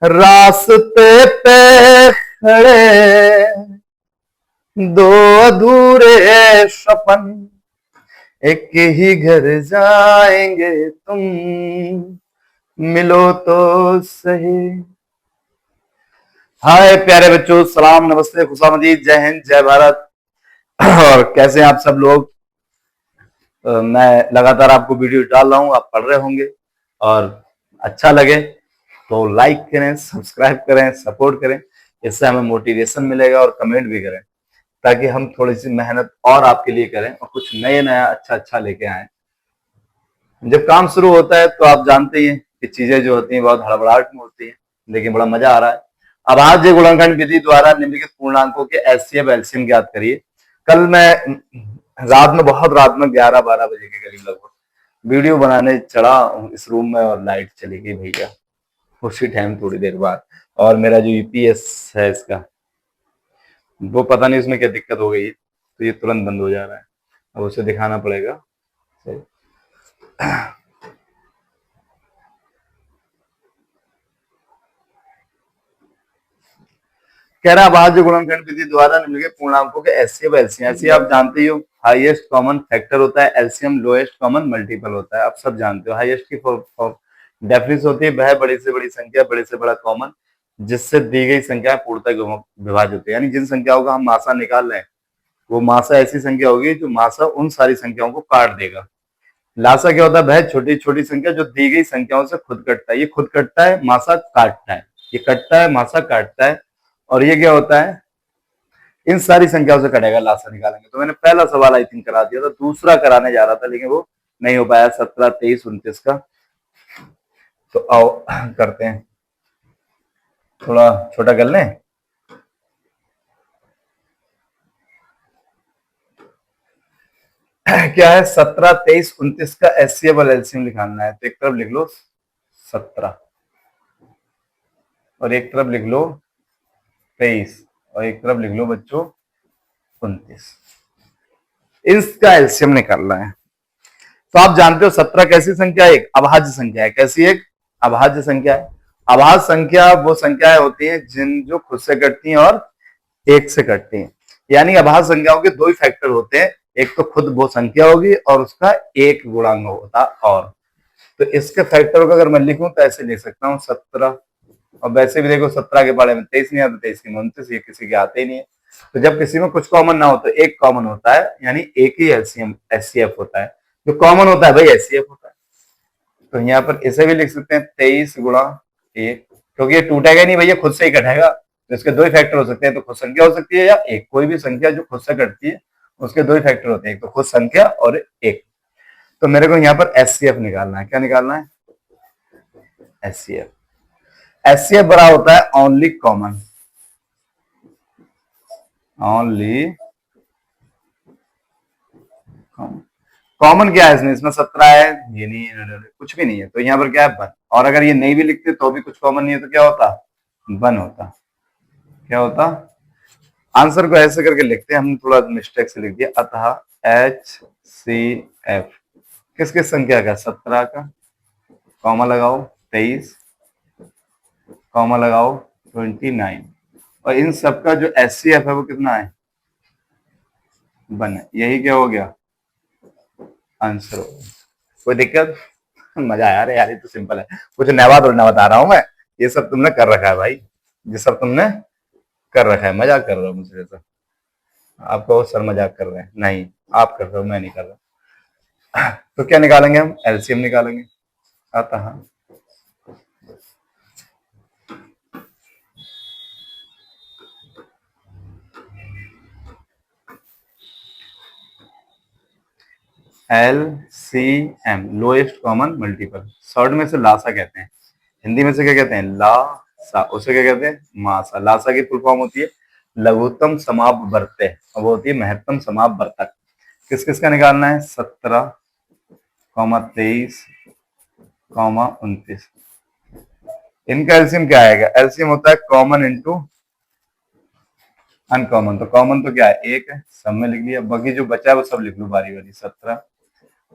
रास्ते पे खड़े दो अधूरे सपन, एक ही घर जाएंगे तुम मिलो तो सही। हाय प्यारे बच्चों, सलाम, नमस्ते, खुशामदीद, जय हिंद, जय भारत। और कैसे हैं आप सब लोग। मैं लगातार आपको वीडियो डाल रहा हूँ, आप पढ़ रहे होंगे और अच्छा लगे तो लाइक करें, सब्सक्राइब करें, सपोर्ट करें। इससे हमें मोटिवेशन मिलेगा और कमेंट भी करें ताकि हम थोड़ी सी मेहनत और आपके लिए करें और कुछ नया अच्छा अच्छा लेके आए। जब काम शुरू होता है तो आप जानते ही हैं कि चीजें जो होती हैं बहुत हड़बड़ाहट में होती हैं, लेकिन बड़ा मजा आ रहा है। अब आज गुणनखंड विधि द्वारा निम्नलिखित पूर्णांकों के एचसीएफ एलसीएम ज्ञात करिए। कल मैं बहुत रात में 11-12 बजे के करीब लगभग वीडियो बनाने चढ़ा इस रूम में और लाइट चली गई भैया उसी टाइम थोड़ी देर बाद। और मेरा जो यूपीएस है इसका वो पता नहीं उसमें क्या दिक्कत हो गई, तो ये तुरंत बंद हो जा रहा है। अब उसे दिखाना पड़ेगा। कह रहा भाज्य गुणनखंड विधि द्वारा निम्नलिखित पूर्णांकों के एचसीएफ एलसीएम। ऐसे आप जानते ही हो, हाईएस्ट कॉमन फैक्टर होता है, एलसीएम लोएस्ट कॉमन मल्टीपल होता है। आप सब जानते हो हाईएस्ट की डेफिनेशन होती है वह बड़ी से बड़ी संख्या, बड़े से बड़ा कॉमन, जिससे दी गई संख्या पूर्णतः विभाजित होती है। यानी जिन संख्याओं का हम मासा निकाल रहे हैं वो मासा ऐसी संख्या होगी जो मासा उन सारी संख्याओं को काट देगा। लासा क्या होता है, वह छोटी छोटी संख्या जो दी गई संख्याओं से खुद कटता है। ये खुद कटता है, मासा काटता है, ये कटता है, मासा काटता है। और ये क्या होता है, इन सारी संख्याओं से कटेगा, लासा निकालेंगे। तो मैंने पहला सवाल आई थिंक करा दिया था, दूसरा कराने जा रहा था लेकिन वो नहीं हो पाया, 17, 23, 29 का। तो आओ करते हैं, थोड़ा छोटा कर लें। क्या है, 17, 23, 29 का एचसीएफ और एलसीएम निकालना है। तो एक तरफ लिख लो 17 और एक तरफ लिख लो 23 और एक तरफ लिख लो बच्चों 29। इसका एलसीएम निकालना है। तो आप जानते हो 17 कैसी संख्या है, एक अभाज्य संख्या है। कैसी, एक अभाज्य संख्या है। अभाज्य संख्या वो संख्याएं होती हैं जिन जो खुद से कटती हैं और एक से कटती हैं। यानी अभाज्य संख्याओं के दो ही फैक्टर होते हैं, एक तो खुद वो संख्या होगी और उसका एक गुणांक होता। और तो इसके फैक्टर को अगर मैं लिखूं तो ऐसे लिख सकता हूँ 17। और वैसे भी देखो 17 के बारे में 23 नहीं आता, 23 की 29, ये किसी के आते ही नहीं है। तो जब किसी में कुछ कॉमन ना हो तो एक कॉमन होता है, यानी एक ही एलसीएम एचसीएफ होता है। जो कॉमन होता है भाई एचसीएफ होता है। तो यहाँ पर इसे भी लिख सकते हैं 23 गुणा 1, क्योंकि ये टूटेगा नहीं भैया, खुद से ही कटेगा। तो इसके दो ही फैक्टर हो सकते हैं, तो खुद संख्या हो सकती है या एक, कोई भी संख्या जो खुद से कटती है उसके दो ही फैक्टर होते हैं, एक तो खुद संख्या और एक। तो मेरे को यहाँ पर एचसीएफ निकालना है। क्या निकालना है, एचसीएफ। एचसीएफ बड़ा होता है ओनली कॉमन, ओनली कॉमन। क्या है इसमें, इसमें 17 है, ये नहीं है, कुछ भी नहीं है, तो यहाँ पर क्या है, वन। और अगर ये नहीं भी लिखते तो भी कुछ कॉमन नहीं है, तो क्या होता, वन होता। क्या होता, आंसर को ऐसे करके लिखते हैं, हमने थोड़ा मिस्टेक से लिख दिया। अतः एच सी एफ किस किस संख्या का, 17 का, कॉमा लगाओ 23, कॉमा लगाओ 29, और इन सबका जो एच सी एफ है वो कितना है, वन है। यही क्या हो गया, आंसर हो गया। कोई दिक्कत, मजा आया रे यार, ये तो सिंपल है, कुछ नया थोड़ी ना बता रहा हूं मैं। ये सब तुमने कर रखा है भाई, ये सब तुमने कर रखा है। मजाक कर रहे हो मुझसे, तो आपको सर मजाक कर रहे हैं, नहीं आप कर रहे हो, मैं नहीं कर रहा। तो क्या निकालेंगे हम, एलसीएम निकालेंगे। अतः LCM lowest common multiple, short में से लासा कहते हैं, हिंदी में से क्या कहते हैं, लासा, उसे क्या कहते हैं, मासा। लासा की फुल फॉर्म होती है लघुत्तम समापवर्त्य, और वो होती है महत्तम समापवर्तक। किस किस का निकालना है, 17, 23, 29। इनका एलसीएम क्या आएगा, एलसीएम होता है कॉमन इंटू अनकॉमन। तो कॉमन तो क्या है, एक है, सब में लिख लिया, बाकी जो बचा है वो सब लिख लो बारी बारी। 17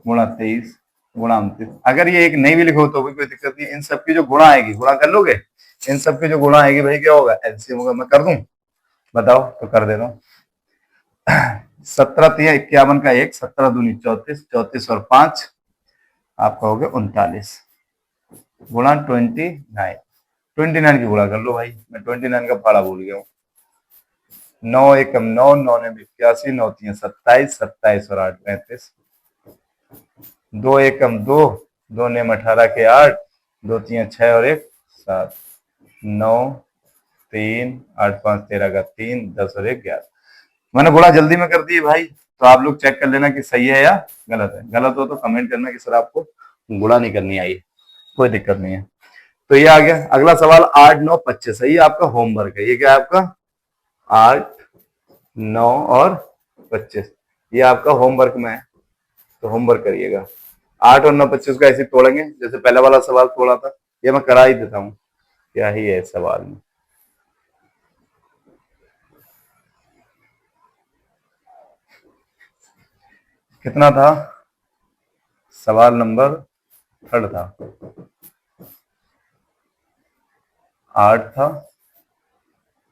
गुणा 23 गुणा 29। अगर ये एक नहीं भी लिखो तो भी कोई दिक्कत नहीं, इन सबकी जो गुणा आएगी, गुणा कर लोगे, इन सबकी जो गुणा आएगी भाई क्या होगा, एलसीएम होगा। मैं कर दूं, बताओ, तो कर दे रहा हूँ। 17×3 = 51 का एक, 17×2 = 34, 34 और 5 आपका हो गया 39 गुणा 29। 29 की गुणा कर लो भाई, मैं 29 का पहाड़ा भूल गया हूँ। 9 एकम 9, 9×9 = 81, 9×3 = 27, 27 और 8 = 35। 2 एकम 2, 2×9 = 18 के 8, 2×3 = 6 और 1 7, 9 3 8 5 13 का 3, 10 और 1 11। मैंने गुणा जल्दी में कर दिए भाई, तो आप लोग चेक कर लेना कि सही है या गलत है। गलत हो तो कमेंट करना कि सर आपको गुणा नहीं करनी आई, कोई दिक्कत नहीं है। तो ये आ गया। अगला सवाल 8 9 25, ये आपका होमवर्क है। ये क्या है आपका, 8 9 और 25, ये आपका होमवर्क में है, तो होमवर्क करिएगा। 8 और 9 25 को ऐसे तोड़ेंगे जैसे पहला वाला सवाल तोड़ा था, ये मैं करा ही देता हूँ। क्या ही है सवाल में, कितना था सवाल नंबर 3 था, 8 था,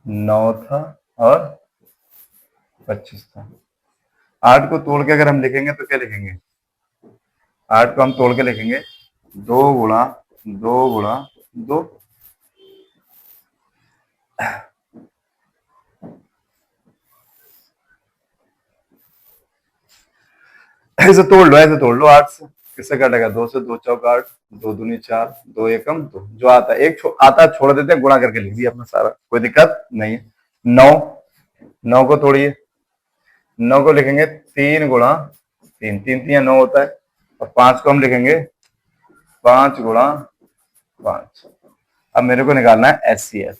9 था और 25 था। 8 को तोड़ के अगर हम लिखेंगे तो क्या लिखेंगे, 8 को हम तोड़ के लिखेंगे 2 गुणा 2 गुणा 2। ऐसे तोड़ लो, ऐसे तोड़ लो 8 से, किससे कटेगा, 2 से, 2 चौक 8, 2 दूनी 4, 2 एकम 2, जो आता है एक आता है छोड़ देते हैं, गुणा करके लिख दिया अपना सारा, कोई दिक्कत नहीं है। 9, 9 को तोड़िए, 9 को लिखेंगे 3 गुणा 3, 3 3 9 होता है, और 5 को हम लिखेंगे 5 गुणा 5। अब मेरे को निकालना है एचसीएफ।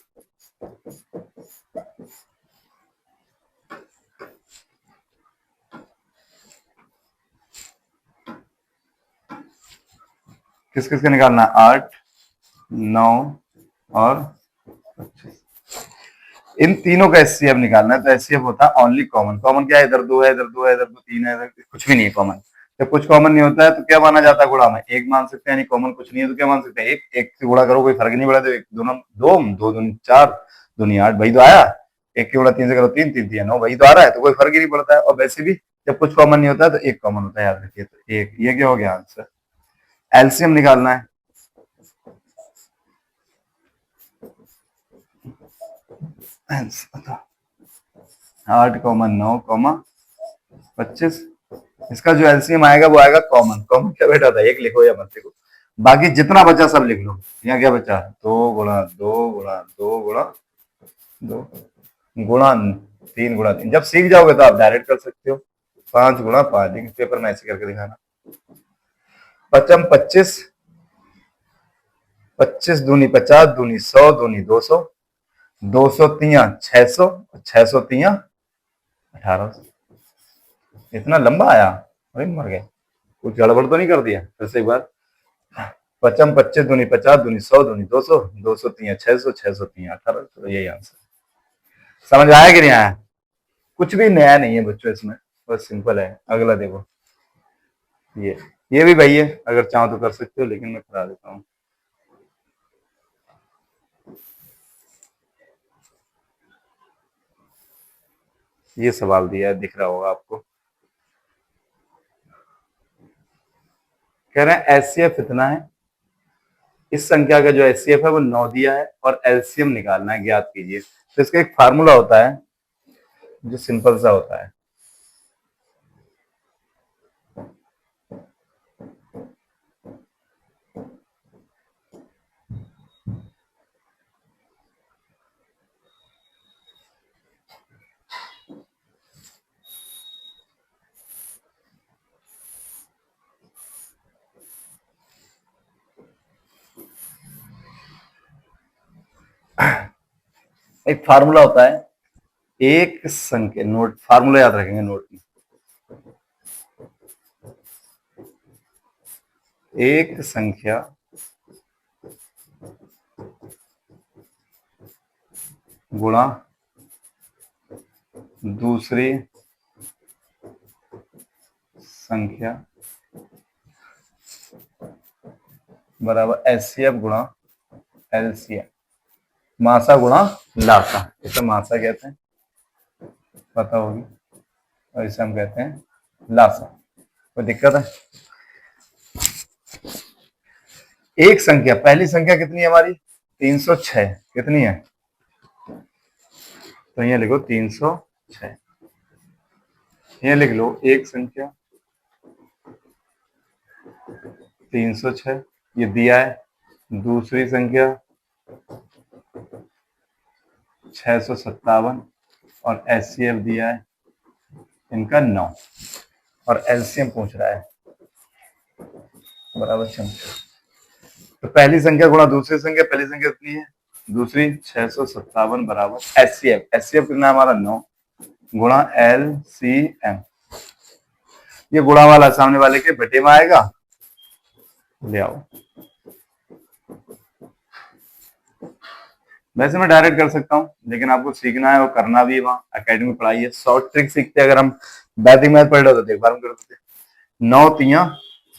किस किस का निकालना है, 8 9 और 25, इन तीनों का एचसीएफ निकालना है। तो एचसीएफ होता है ओनली कॉमन। कॉमन क्या है, इधर 2 है, इधर 2 है, इधर 2 3 है, इधर कुछ भी नहीं है कॉमन। जब कुछ कॉमन नहीं होता है तो क्या माना जाता है गुणा में, एक मान सकते हैं, यानी कॉमन कुछ नहीं है तो क्या मान सकते हैं, एक। एक से गुणा करो कोई फर्क नहीं पड़ा, तो एक दोनों 2, 2 दूनी 4, दूनी 8, वही तो आया। एक के गुणा 3 से करो 3, 3 3 9, वही तो आ रहा है, तो कोई फर्क ही नहीं पड़ता है। और वैसे भी जब कुछ कॉमन नहीं होता है तो एक कॉमन होता है, याद रखिए। तो एक, ये क्या हो गया आंसर। एलसीएम निकालना है, आंसर 8,9,25, इसका जो एलसीएम आएगा वो आएगा कॉमन। कॉमन क्या बेटा था, एक लिखो या मत लिखो, बाकी जितना बचा सब लिख लो। यहाँ क्या बचा, 2 गुणा 2 गुणा 2 गुणा 2 गुणा 3 गुणा 3। जब सीख जाओगे तो आप डायरेक्ट कर सकते हो, 5 गुणा 5, लेकिन पेपर में ऐसे करके दिखाना। पचम 25, 25 दूनी 50, दूनी 100, दूनी 200, 200 तिया 600, 600 तिया 1800। इतना लंबा आया, अरे मर गए, कुछ गड़बड़ तो नहीं कर दिया, फिर से एक बार। पचम 25 दूनी 50, दूनी 100, दूनी 200, 200 तिया 600, 600 तिया 1800। तो यही आंसर। समझ आया कि नहीं आया, कुछ भी नया नहीं है बच्चों इसमें, बस सिंपल है। अगला देखो, ये भी भाई है, अगर चाहो तो कर सकते हो, लेकिन मैं करा देता हूँ। ये सवाल दिया है, दिख रहा होगा आपको। कह रहे हैं एचसीएफ इतना है, इस संख्या का जो एचसीएफ है वो 9 दिया है, और एलसीएम निकालना है, ज्ञात कीजिए। तो इसका एक फार्मूला होता है जो सिंपल सा होता है। एक फार्मूला होता है, एक संख्या, नोट फार्मूला याद रखेंगे नोट में, एक संख्या गुणा दूसरी संख्या बराबर HCF गुणा LCM, मासा गुणा लासा, इसे मासा कहते हैं, पता होगी, और इसे हम कहते हैं लासा। कोई दिक्कत है? एक संख्या, पहली संख्या कितनी है हमारी? 306। कितनी है? तो ये लिखो 306। ये लिख लो एक संख्या 306, ये दिया है। दूसरी संख्या 657 और HCF दिया है इनका 9 और LCM पूछ रहा है बराबर संख्या। तो पहली संख्या गुणा दूसरी संख्या, पहली संख्या कितनी है? दूसरी 657 बराबर HCF कितना है हमारा? 9 गुणा LCM। ये गुणा वाला सामने वाले के बटे में आएगा, ले आओ। वैसे मैं डायरेक्ट कर सकता हूँ, लेकिन आपको सीखना है और करना भी है, वहाँ एकेडमी पढ़ाई है। शॉर्ट ट्रिक सीखते अगर हम वैदिक मैथ पढ़ रहे होते एक बार हम कर देते। 9 तिया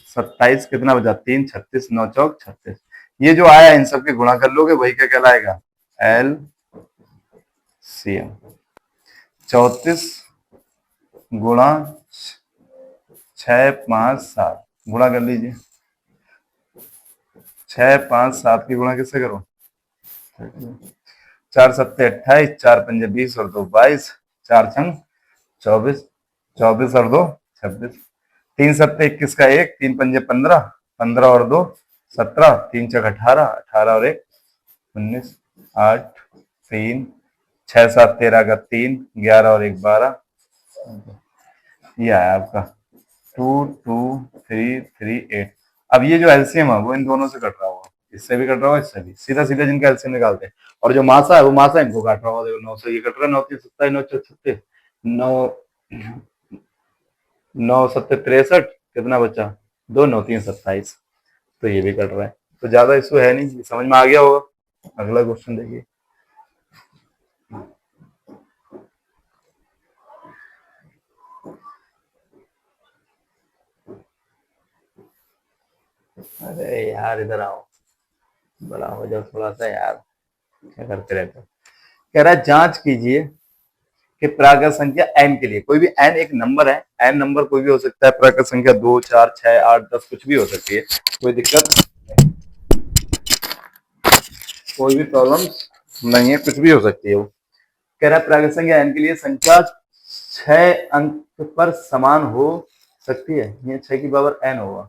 27, कितना बचा? 3 36, 9 चौक 36। ये जो आया इन सबके गुणा कर लोगे, वही क्या कहलाएगा? LCM। 34 गुणा 6 5 7, गुणा कर लीजिए। 6 5 7 की गुणा किससे करो? 4 सत्ते 28, 4 पंजे 20 और 2 22, 4 छंग 24, 24 और 2 26, 3 सत्ते 21 का 1, 3 पंजे 15, 15 और 2 17, 3 चक 18, 18 और 1 19, 8 3 6 7 13 का 3, 11 और 1 12। ये आया आपका 2 2 3 3 8। अब ये जो एलसीएम है वो इन दोनों से कट रहा होगा, इससे भी कट रहा होगा, इससे भी। सीधा सीधा जिनका एलसीएम निकालते हैं, और जो मासा है वो मासा इनको काट रहा होगा। देखो 9 से ये कट रहा है, 9 3 27, 9 4 36, 9 9 7 63, कितना बचा? 2 9 3 27। तो ये भी कट रहा है, तो ज्यादा इशू है नहीं, समझ में आ गया होगा। अगला क्वेश्चन देखिए। अरे यार इधर आओ, बड़ा हो जाओ थोड़ा सा यार, क्या करते रहते हो। कह रहा है जांच कीजिए कि प्राकृत संख्या n के लिए, कोई भी n एक नंबर है, n नंबर कोई भी हो सकता है, प्राकृत संख्या 2 4 6 8 10 कुछ भी हो सकती है, कोई दिक्कत, कोई भी प्रॉब्लम नहीं है, कुछ भी हो सकती है वो। कह रहा है प्राकृत संख्या n के लिए संख्या 6 अंक पर समान हो सकती है, ये 6 की पावर n होगा।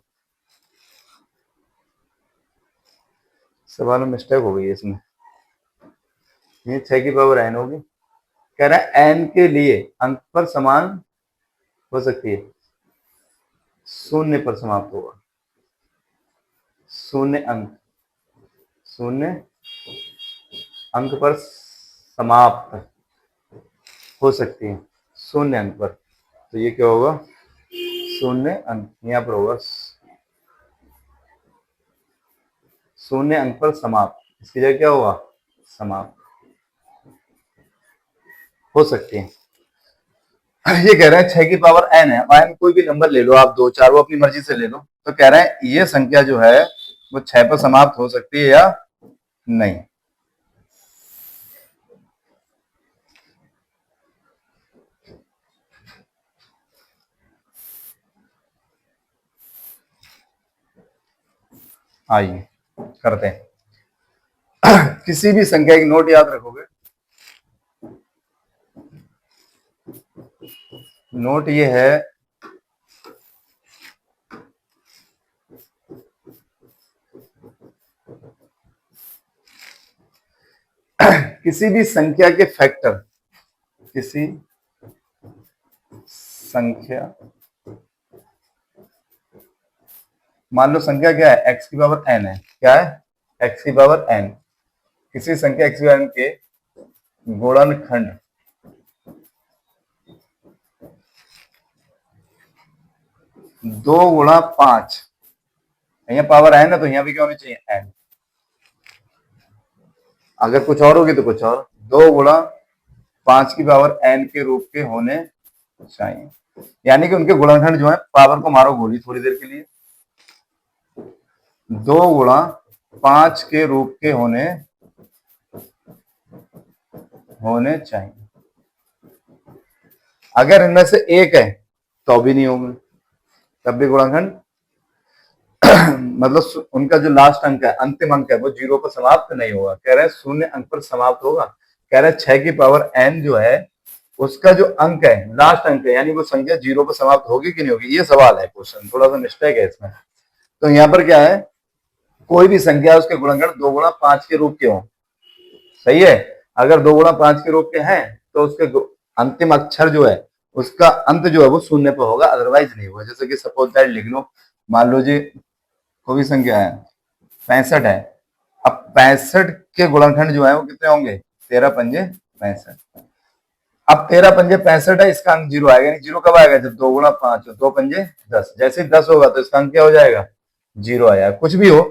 सवाल में मिस्टेक हो गई है इसमें, ये 6 की पावर n होगी। कह रहा है n के लिए अंक पर समान हो सकती है, शून्य पर समाप्त होगा, शून्य अंक, शून्य अंक पर समाप्त हो सकती है, शून्य अंक पर। तो ये क्या होगा? शून्य अंक, यहां पर होगा शून्य अंक पर समाप्त, इसकी जगह क्या होगा? समाप्त हो सकती है। ये कह रहे हैं 6 की पावर n है, n कोई भी नंबर ले लो आप, 2 4, वो अपनी मर्जी से ले लो। तो कह रहे हैं ये संख्या जो है वो 6 पर समाप्त हो सकती है या नहीं। आइए करते हैं। किसी भी संख्या की नोट याद रखोगे, नोट ये है किसी भी संख्या के फैक्टर, किसी संख्या, मान लो संख्या क्या है? x की पावर n है, क्या है? x की पावर n। किसी संख्या x की पावर n के गुणनखंड, 2 गुणा 5, यहाँ पावर n है तो यहाँ भी क्या होनी चाहिए? n। अगर कुछ और होगी तो कुछ और, 2 गुणा 5 की पावर n के रूप के होने चाहिए। यानी कि उनके गुणनखंड जो है, पावर को मारो गोली थोड़ी देर के लिए, 2 गुणा 5 के रूप के होने चाहिए। अगर इनमें से एक है तो भी नहीं होंगे, तब भी गुणनखंड मतलब उनका जो लास्ट अंक है, अंतिम अंक है, वो 0 पर समाप्त नहीं होगा। कह रहे हैं शून्य अंक पर समाप्त होगा। कह रहे हैं 6 की पावर n जो है उसका जो अंक है, लास्ट अंक है, यानी वो संख्या 0 पर समाप्त होगी कि नहीं होगी, ये सवाल है। क्वेश्चन थोड़ा सा मिस्टेक है इसमें। तो यहाँ पर क्या है, कोई भी संख्या उसके गुणनखंड 2 गुणा 5 के रूप के हो, सही है। अगर 2 गुणा 5 के रूप के हैं तो उसके अंतिम अक्षर जो है, उसका अंत जो है वो शून्य पर होगा, अदरवाइज नहीं होगा। जैसे कि सपोज दैट लिख लो, मान लो जी कोई भी संख्या है 65 है। अब 65 के गुणनखंड जो है वो कितने होंगे, 13 पंजे 65। अब 13 पंजे 65 है, इसका अंक 0 आएगा। यानी 0 कब आएगा, जब 2 गुणा 5 हो, 2 पंजे 10। जैसे ही 10 होगा तो इसका अंक क्या हो जाएगा, 0 आएगा। कुछ भी हो,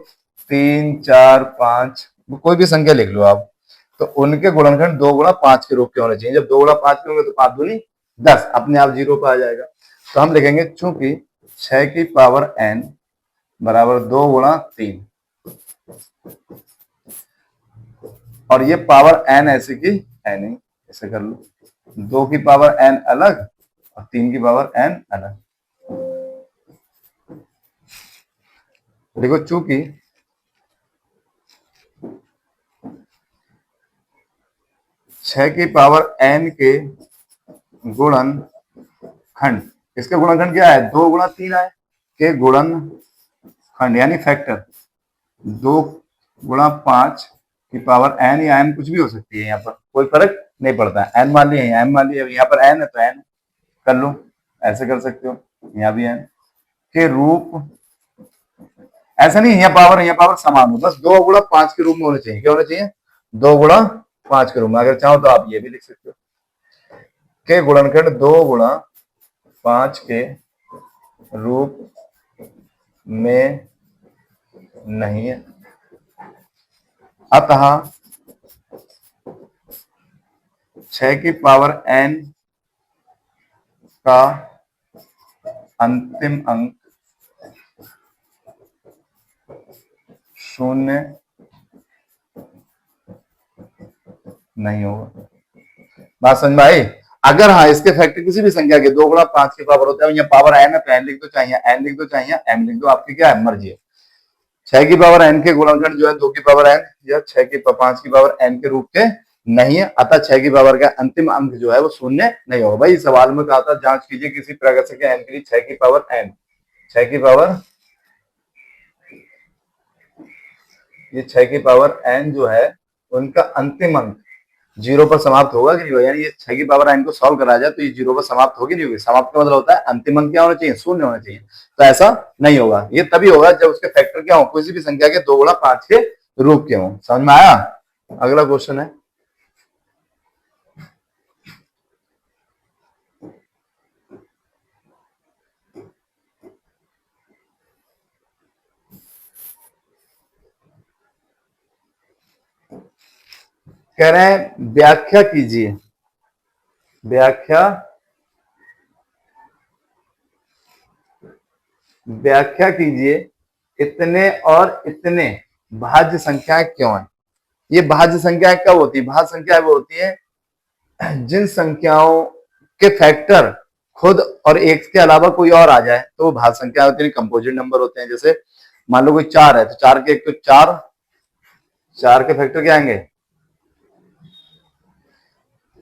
3 4 5, कोई भी संख्या लिख लो आप, तो उनके गुणनखंड 2 गुणा 5 के रूप के होने चाहिए। जब 2 गुणा 5 के होंगे तो 5 दूनी 10, अपने आप 0 पर आ जाएगा। तो हम लिखेंगे चूंकि 6 की पावर n बराबर 2 गुणा 3, और ये पावर n ऐसे की n ही, ऐसे कर लो, 2 की पावर n अलग और 3 की पावर n अलग। देखो चूंकि 6 की पावर n के गुणनखंड, इसके गुणनखंड क्या है, 2 गुणा 3 आए के गुणनखंड यानी फैक्टर 2 गुणा 5 की पावर n या n कुछ भी हो सकती है, यहाँ पर कोई फर्क नहीं पड़ता है। n मान लिया, m मान लिया, यहाँ पर n है तो n कर लो, ऐसे कर सकते हो, यहाँ भी n के रूप। ऐसा नहीं यहाँ पावर समान हो, बस 2 गुणा 5 के रूप में होने चाहिए। क्या होने चाहिए, 2 गुणा 5 के रूप में। अगर चाहो तो आप ये भी लिख सकते हो के गुणनखंड 2 गुणा 5 के रूप में नहीं है, अतः 6 की पावर n का अंतिम अंक शून्य नहीं होगा। बात समझ में आई। अगर हाँ इसके फैक्टर किसी भी संख्या के 2 गुणा 5 के पावर होता है, यहाँ पावर n है तो n लिख दो, चाहिए n लिख दो, चाहिए m लिख दो, आपकी क्या है मर्जी है। 6 की पावर n के गुणनखंड जो है 2 की पावर n या 5 की पावर n के रूप के नहीं है, अतः 6 की पावर का अंतिम अंक जो है वो शून्य नहीं होगा। भाई सवाल में कहा था जांच कीजिए किसी प्रकार से n के लिए 6 की पावर n, 6 की पावर, ये 6 की पावर n जो है उनका अंतिम अंक 0 पर समाप्त होगा कि नहीं होगा। यानी ये 6 की पावर n को सॉल्व करा जाए तो ये 0 पर समाप्त होगी नहीं होगी। समाप्त का मतलब होता है अंतिम अंक क्या होना चाहिए, शून्य होना चाहिए। तो ऐसा नहीं होगा, ये तभी होगा जब उसके फैक्टर क्या हो, किसी भी संख्या के 2 गुणा 5 के रूप के हो। समझ में आया। अगला क्वेश्चन है, कह रहे हैं व्याख्या कीजिए, व्याख्या कीजिए इतने और इतने भाज्य संख्याएं क्यों है। ये भाज्य संख्याएं कब होती है, भाज्य संख्याएं वो होती है जिन संख्याओं के फैक्टर खुद और एक के अलावा कोई और आ जाए तो वो भाज्य संख्या होती है, कंपोजिट नंबर होते हैं। जैसे मान लो कोई 4 है तो 4 के एक तो 4 के फैक्टर क्या आएंगे,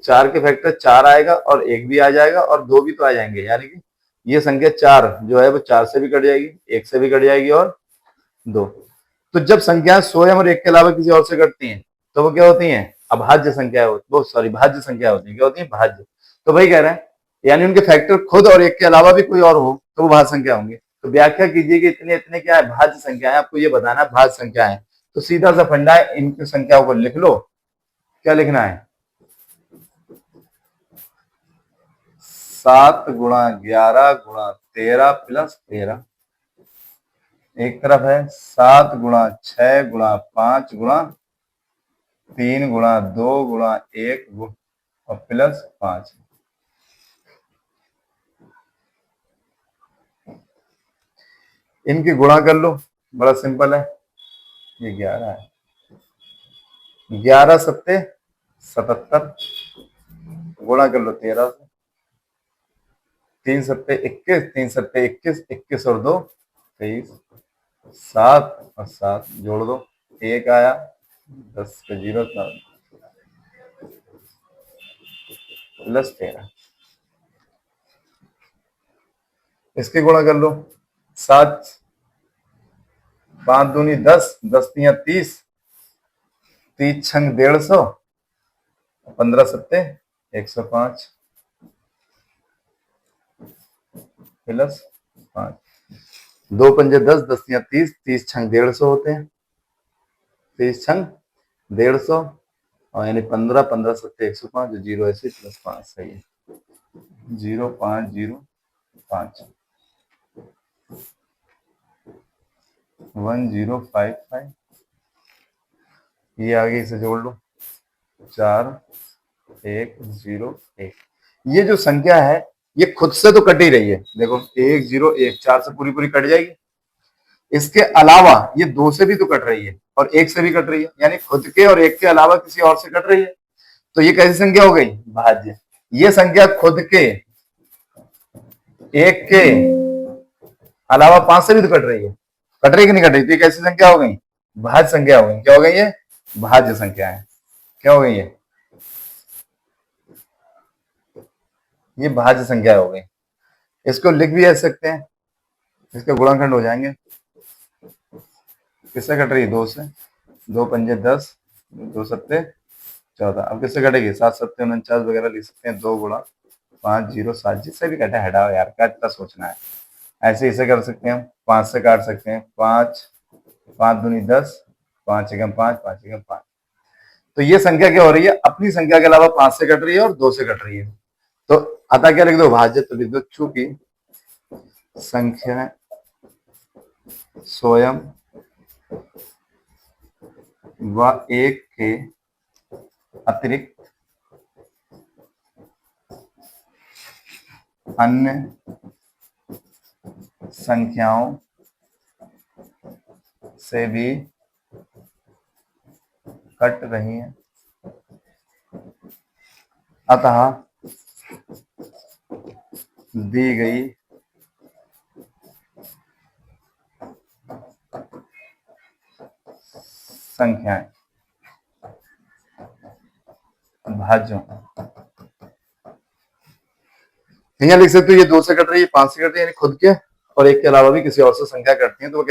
4 के फैक्टर 4 आएगा और एक भी आ जाएगा और 2 भी तो आ जाएंगे। यानी कि ये संख्या 4 जो है वो 4 से भी कट जाएगी, 1 से भी कट जाएगी और 2। तो जब संख्या स्वयं और एक के अलावा किसी और से कटती हैं तो वो क्या होती हैं, अभाज्य संख्या होती, वो सॉरी भाज्य संख्या होती है। क्या होती है, भाज्य। तो वही कह रहे हैं, यानी उनके फैक्टर खुद और एक के अलावा भी कोई और हो तो वो भाज्य संख्या होंगे। तो व्याख्या कीजिए कि इतने इतने क्या है, भाज्य संख्या है। आपको ये बताना है भाज्य संख्या है, तो सीधा सा फंडा है, इनकी संख्याओं को लिख लो। क्या लिखना है, 7 गुणा 11 गुणा 13 प्लस 13। एक तरफ है 7 गुणा 6 गुणा 5 गुणा 3 गुणा 2 गुणा 1 और प्लस 5। इनकी गुणा कर लो, बड़ा सिंपल है, ये 11 है। 11 सत्ते 77, गुणा कर लो 13 से। 3 सत्ते 21, 3 सत्ते 21, 21 और 2 23, 7 और 7 जोड़ दो, 1 आया, 10 का 0 था, प्लस 13। इसके गुणा कर लो, 7 5 दूनी 10, 10 तिया 30, 30 छंग 150, 15 सत्ते 105 प्लस 5, 2 पंजे 10, 10 तिया 30, 30 छंग 150 होते हैं, 30 छंग 150 और यानी 15, 15 सत्ते 105, जो 0 ऐसे प्लस 5 सही है, 0505 1055, ये आगे इसे जोड़ लो, 4101। ये जो संख्या है ये खुद से तो कट ही रही है, देखो 101 4 से पूरी पूरी कट जाएगी, इसके अलावा ये 2 से भी तो कट रही है और 1 से भी कट रही है, यानी खुद के और 1 के अलावा किसी और से कट रही है, तो ये कैसी संख्या हो गई? भाज्य। ये संख्या खुद के, 1 के अलावा 5 से भी तो कट रही है, कट रही कि नहीं कट रही? तो ये कैसी संख्या हो गई? भाज्य संख्या हो गई। क्या हो गई ये? भाज्य संख्या है। क्या हो गई ये भाज्य संख्या हो गई। इसको लिख भी ऐसे सकते हैं, इसके गुणनखंड हो जाएंगे, किससे कट रही है? 2 से, 2 पंजे 10, 2 सत्ते 14, अब किससे कटेगी? 7 सत्ते 49 वगैरह लिख सकते हैं, 2 गुणा 5 0 7, जिससे भी कटे हटाओ यार, क्या इतना सोचना है। ऐसे इसे कर सकते हैं, 5 से काट सकते हैं, 5 5 दूनी 10, 5 एकम 5, 5 एकम 5। तो ये संख्या क्या हो रही है? अपनी संख्या के अलावा 5 से कट रही है और 2 से कट रही है, तो अतः क्या लिख दो? भाज्य। तो लिख दो चूंकि संख्या स्वयं व 1 के अतिरिक्त अन्य संख्याओं से भी कट रही है, अतः दी गई संख्याएं भाज्यों, यहाँ लिख सकते हो ये 2 से कट रही है, 5 से कट रही है, यानी खुद के और 1 के अलावा भी किसी और से संख्या कटती है, तो वो